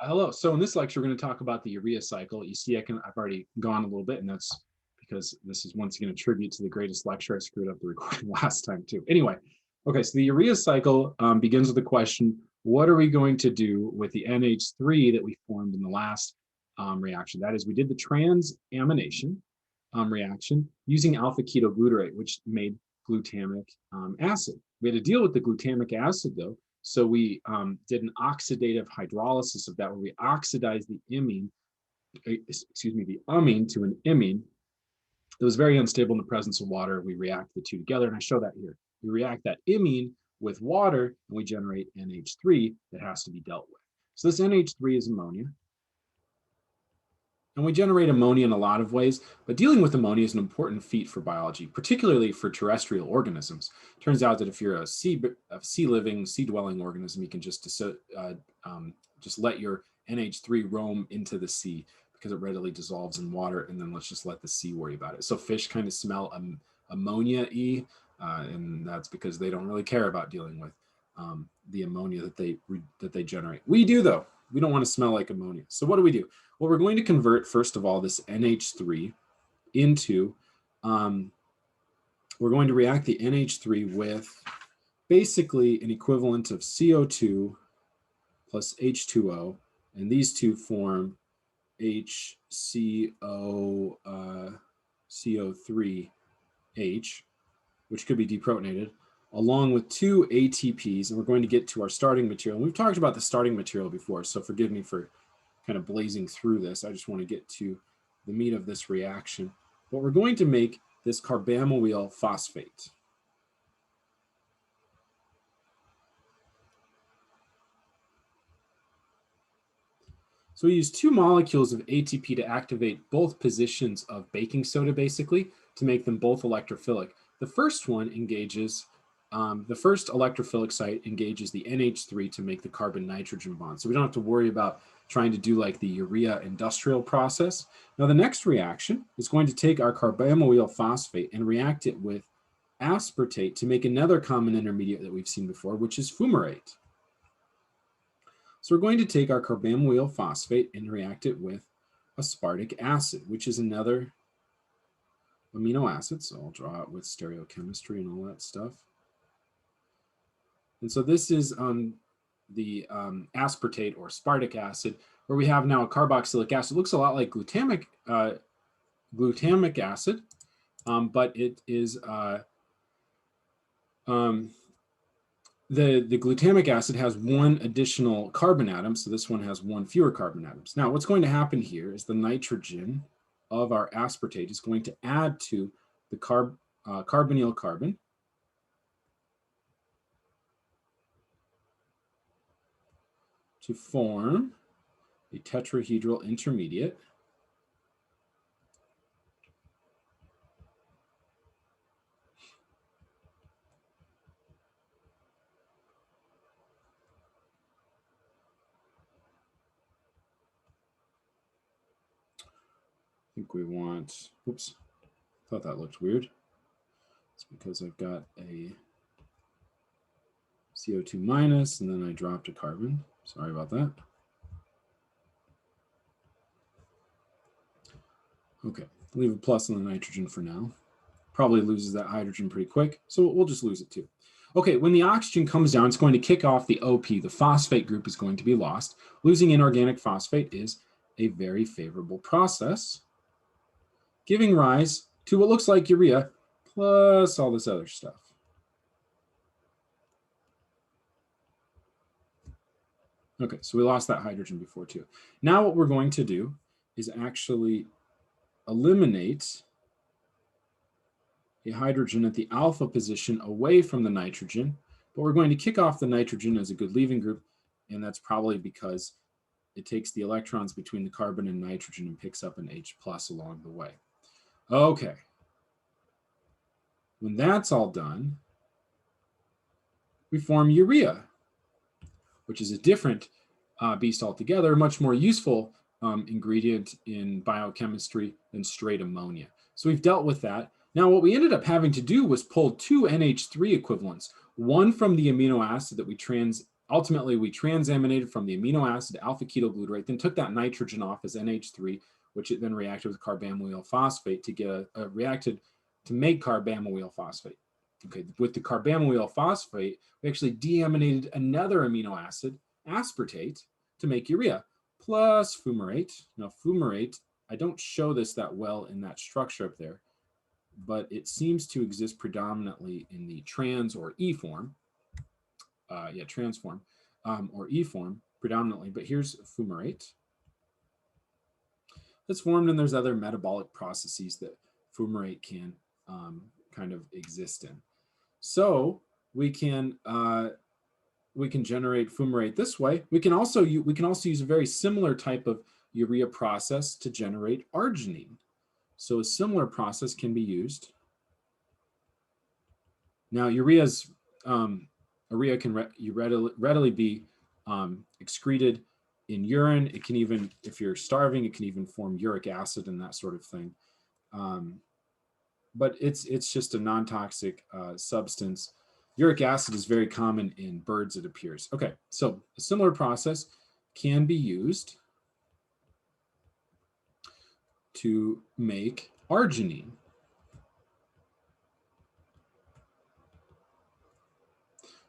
Hello. So in this lecture, we're going to talk about the urea cycle. You see, I've already gone a little bit, and that's because this is once again a tribute to the greatest lecture. I screwed up the recording last time too. Anyway, okay, so the urea cycle begins with the question, what are we going to do with the NH3 that we formed in the last reaction? That is, we did the transamination reaction using alpha ketoglutarate, which made glutamic acid. We had to deal with the glutamic acid though, so we did an oxidative hydrolysis of that, where we oxidized the amine to an imine. It was very unstable in the presence of water. We react the two together, and I show that here. We react that imine with water, and we generate NH3 that has to be dealt with. So this NH3 is ammonia. And we generate ammonia in a lot of ways, but dealing with ammonia is an important feat for biology, particularly for terrestrial organisms. Turns out that if you're a sea-living, sea-dwelling organism, you can just let your NH3 roam into the sea because it readily dissolves in water, and then let's just let the sea worry about it. So fish kind of smell ammonia-y, and that's because they don't really care about dealing with the ammonia that they generate. We do, though. We don't want to smell like ammonia. So what do? Well, we're going to convert, first of all, this NH3 into, we're going to react the NH3 with basically an equivalent of CO2 plus H2O, and these two form CO3H, which could be deprotonated, along with 2 ATPs, and we're going to get to our starting material. And we've talked about the starting material before, so forgive me for kind of blazing through this. I just want to get to the meat of this reaction. But we're going to make this carbamyl phosphate. So we use 2 molecules of ATP to activate both positions of baking soda, basically, to make them both electrophilic. The first one engages, the first electrophilic site engages the NH3 to make the carbon-nitrogen bond. So we don't have to worry about trying to do like the urea industrial process. Now the next reaction is going to take our carbamyl phosphate and react it with aspartate to make another common intermediate that we've seen before, which is fumarate. So we're going to take our carbamyl phosphate and react it with aspartic acid, which is another amino acid. So I'll draw it with stereochemistry and all that stuff. And so this is the aspartate or aspartic acid, where we have now a carboxylic acid. It looks a lot like glutamic acid, but it is the glutamic acid has 1 additional carbon atom, so this one has 1 fewer carbon atoms. Now, what's going to happen here is the nitrogen of our aspartate is going to add to the carbonyl carbon, to form a tetrahedral intermediate. I think we want, oops, thought that looked weird. It's because I've got a CO2 minus, and then I dropped a carbon. Sorry about that. Okay, leave a plus on the nitrogen for now. Probably loses that hydrogen pretty quick, so we'll just lose it too. Okay, when the oxygen comes down, it's going to kick off the OP. The phosphate group is going to be lost. Losing inorganic phosphate is a very favorable process, giving rise to what looks like urea plus all this other stuff. Okay, so we lost that hydrogen before too. Now what we're going to do is actually eliminate a hydrogen at the alpha position away from the nitrogen, but we're going to kick off the nitrogen as a good leaving group, and that's probably because it takes the electrons between the carbon and nitrogen and picks up an H plus along the way. Okay. When that's all done, we form urea, which is a different beast altogether, much more useful ingredient in biochemistry than straight ammonia. So we've dealt with that. Now what we ended up having to do was pull 2 NH3 equivalents, one from the amino acid that we Ultimately, we transaminated from the amino acid alpha-ketoglutarate, then took that nitrogen off as NH3, which it then reacted with carbamyl phosphate to get reacted to make carbamyl phosphate. Okay, with the carbamyl phosphate, we actually deaminated another amino acid, aspartate, to make urea, plus fumarate. Now, fumarate, I don't show this that well in that structure up there, but it seems to exist predominantly in the trans or E form. Trans form or E form predominantly, but here's fumarate. That's formed, and there's other metabolic processes that fumarate can kind of exist in. So we can generate fumarate this way. We can also use a very similar type of urea process to generate arginine. So a similar process can be used. Now urea can readily be excreted in urine. It can even, if you're starving, it can even form uric acid and that sort of thing. But it's just a non-toxic substance. Uric acid is very common in birds, it appears. Okay, so a similar process can be used to make arginine.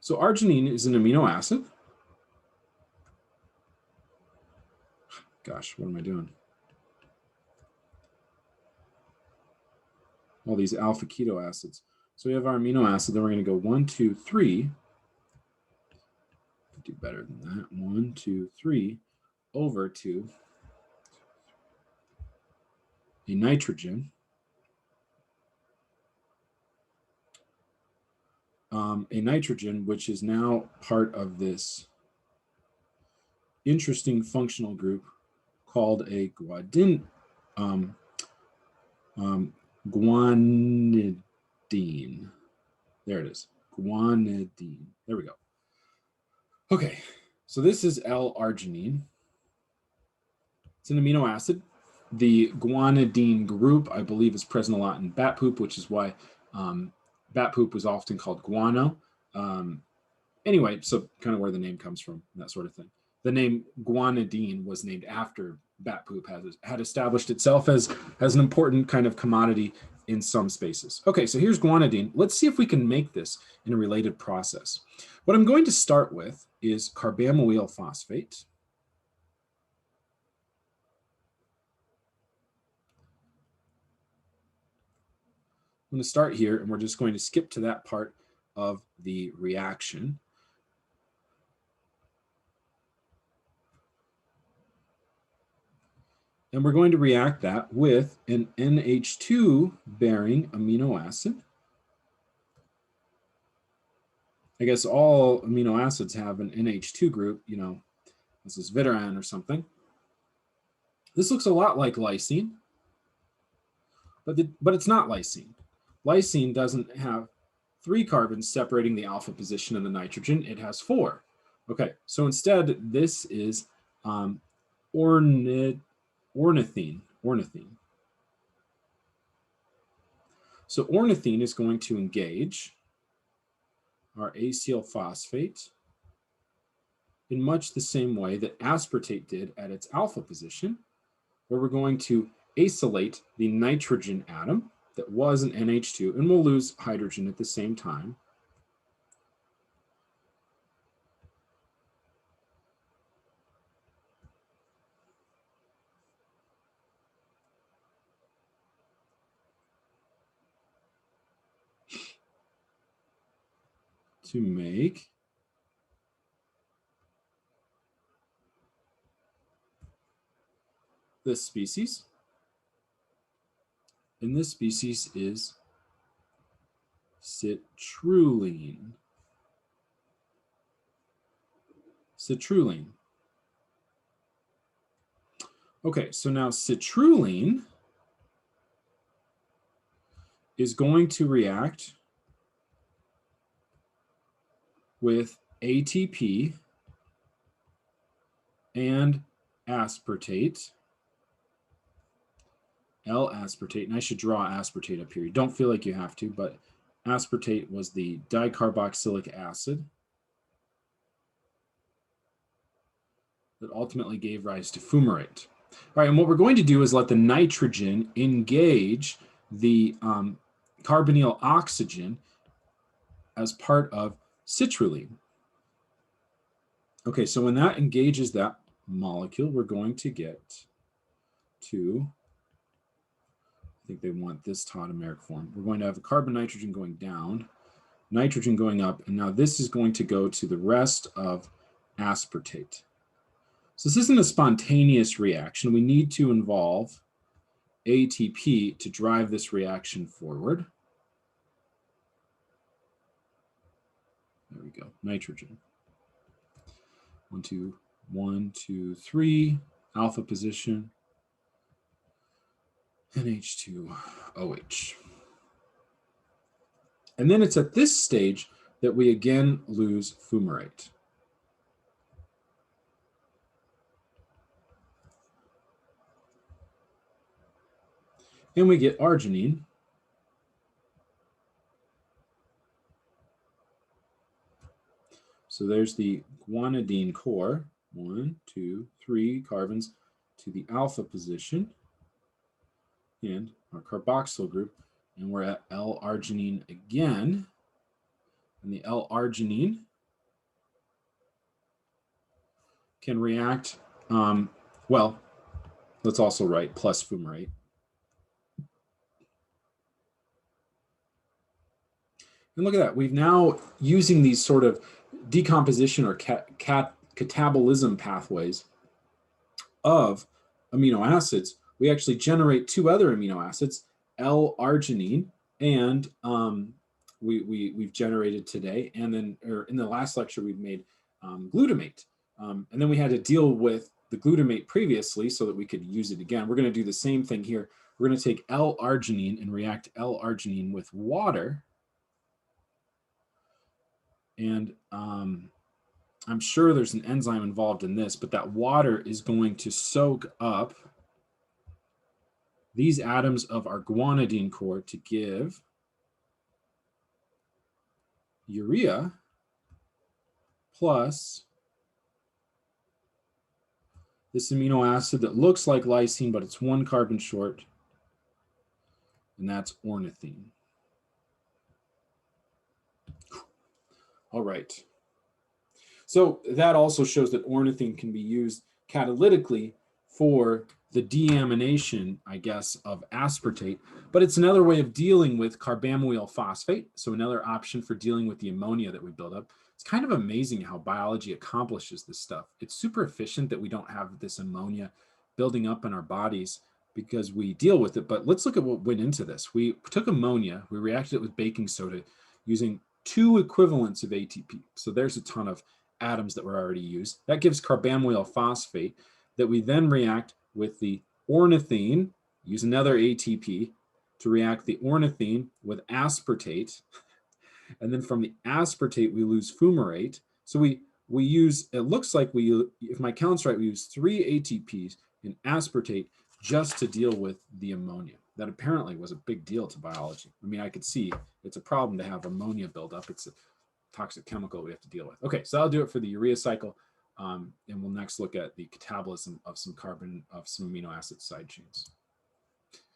So arginine is an amino acid. Gosh, what am I doing? All these alpha keto acids. So we have our amino acid, then we're going to go 1, 2, 3. Do better than that. 1, 2, 3 over to a nitrogen. A nitrogen, which is now part of this interesting functional group called a guanidine. There it is. Guanidine. There we go. Okay, so this is L-arginine. It's an amino acid. The guanidine group, I believe, is present a lot in bat poop, which is why bat poop was often called guano. Anyway, so kind of where the name comes from, that sort of thing. The name guanidine was named after bat poop had established itself as an important kind of commodity in some spaces. Okay, so here's guanidine. Let's see if we can make this in a related process. What I'm going to start with is carbamyl phosphate. I'm going to start here, and we're just going to skip to that part of the reaction. And we're going to react that with an NH2-bearing amino acid. I guess all amino acids have an NH2 group, you know, this is Viteran or something. This looks a lot like lysine, but it's not lysine. Lysine doesn't have 3 carbons separating the alpha position and the nitrogen. It has 4. Okay, so instead, this is ornithine. So ornithine is going to engage our acyl phosphate in much the same way that aspartate did at its alpha position, where we're going to acylate the nitrogen atom that was an NH2, and we'll lose hydrogen at the same time. To make this species. And this species is citrulline. Citrulline. Okay, so now citrulline is going to react with ATP and aspartate, L-aspartate, and I should draw aspartate up here. You don't feel like you have to, but aspartate was the dicarboxylic acid. that ultimately gave rise to fumarate. All right, and what we're going to do is let the nitrogen engage the carbonyl oxygen as part of citrulline. Okay, so when that engages that molecule, we're going to get to, I think they want this tautomeric form. We're going to have a carbon nitrogen going down, nitrogen going up, and now this is going to go to the rest of aspartate. So this isn't a spontaneous reaction. We need to involve ATP to drive this reaction forward. There we go, nitrogen. 1, 2, 3, alpha position, NH2OH. And then it's at this stage that we again lose fumarate. And we get arginine. So there's the guanidine core, 1, 2, 3 carbons to the alpha position, and our carboxyl group, and we're at L-arginine again. And the L-arginine can react, well, let's also write plus fumarate. And look at that. We've now, using these sort of decomposition or catabolism pathways of amino acids, we actually generate 2 other amino acids, L-arginine, and we've generated today. And then in the last lecture, we've made glutamate. And then we had to deal with the glutamate previously so that we could use it again. We're going to do the same thing here. We're going to take L-arginine and react L-arginine with water. And I'm sure there's an enzyme involved in this, but that water is going to soak up these atoms of our guanidine core to give urea plus this amino acid that looks like lysine, but it's 1 carbon short, and that's ornithine. All right. So that also shows that ornithine can be used catalytically for the deamination, I guess, of aspartate, but it's another way of dealing with carbamyl phosphate. So another option for dealing with the ammonia that we build up. It's kind of amazing how biology accomplishes this stuff. It's super efficient that we don't have this ammonia building up in our bodies because we deal with it. But let's look at what went into this. We took ammonia, we reacted it with baking soda using 2 equivalents of ATP. So there's a ton of atoms that were already used. That gives carbamyl phosphate that we then react with the ornithine, use another ATP to react the ornithine with aspartate. And then from the aspartate, we lose fumarate. So we use, it looks like if my count's right, we use 3 ATPs in aspartate just to deal with the ammonia. That apparently was a big deal to biology. I mean, I could see it's a problem to have ammonia build up. It's a toxic chemical we have to deal with. Okay, so I'll do it for the urea cycle. And we'll next look at the catabolism of some amino acid side chains.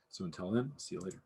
So until then, I'll see you later.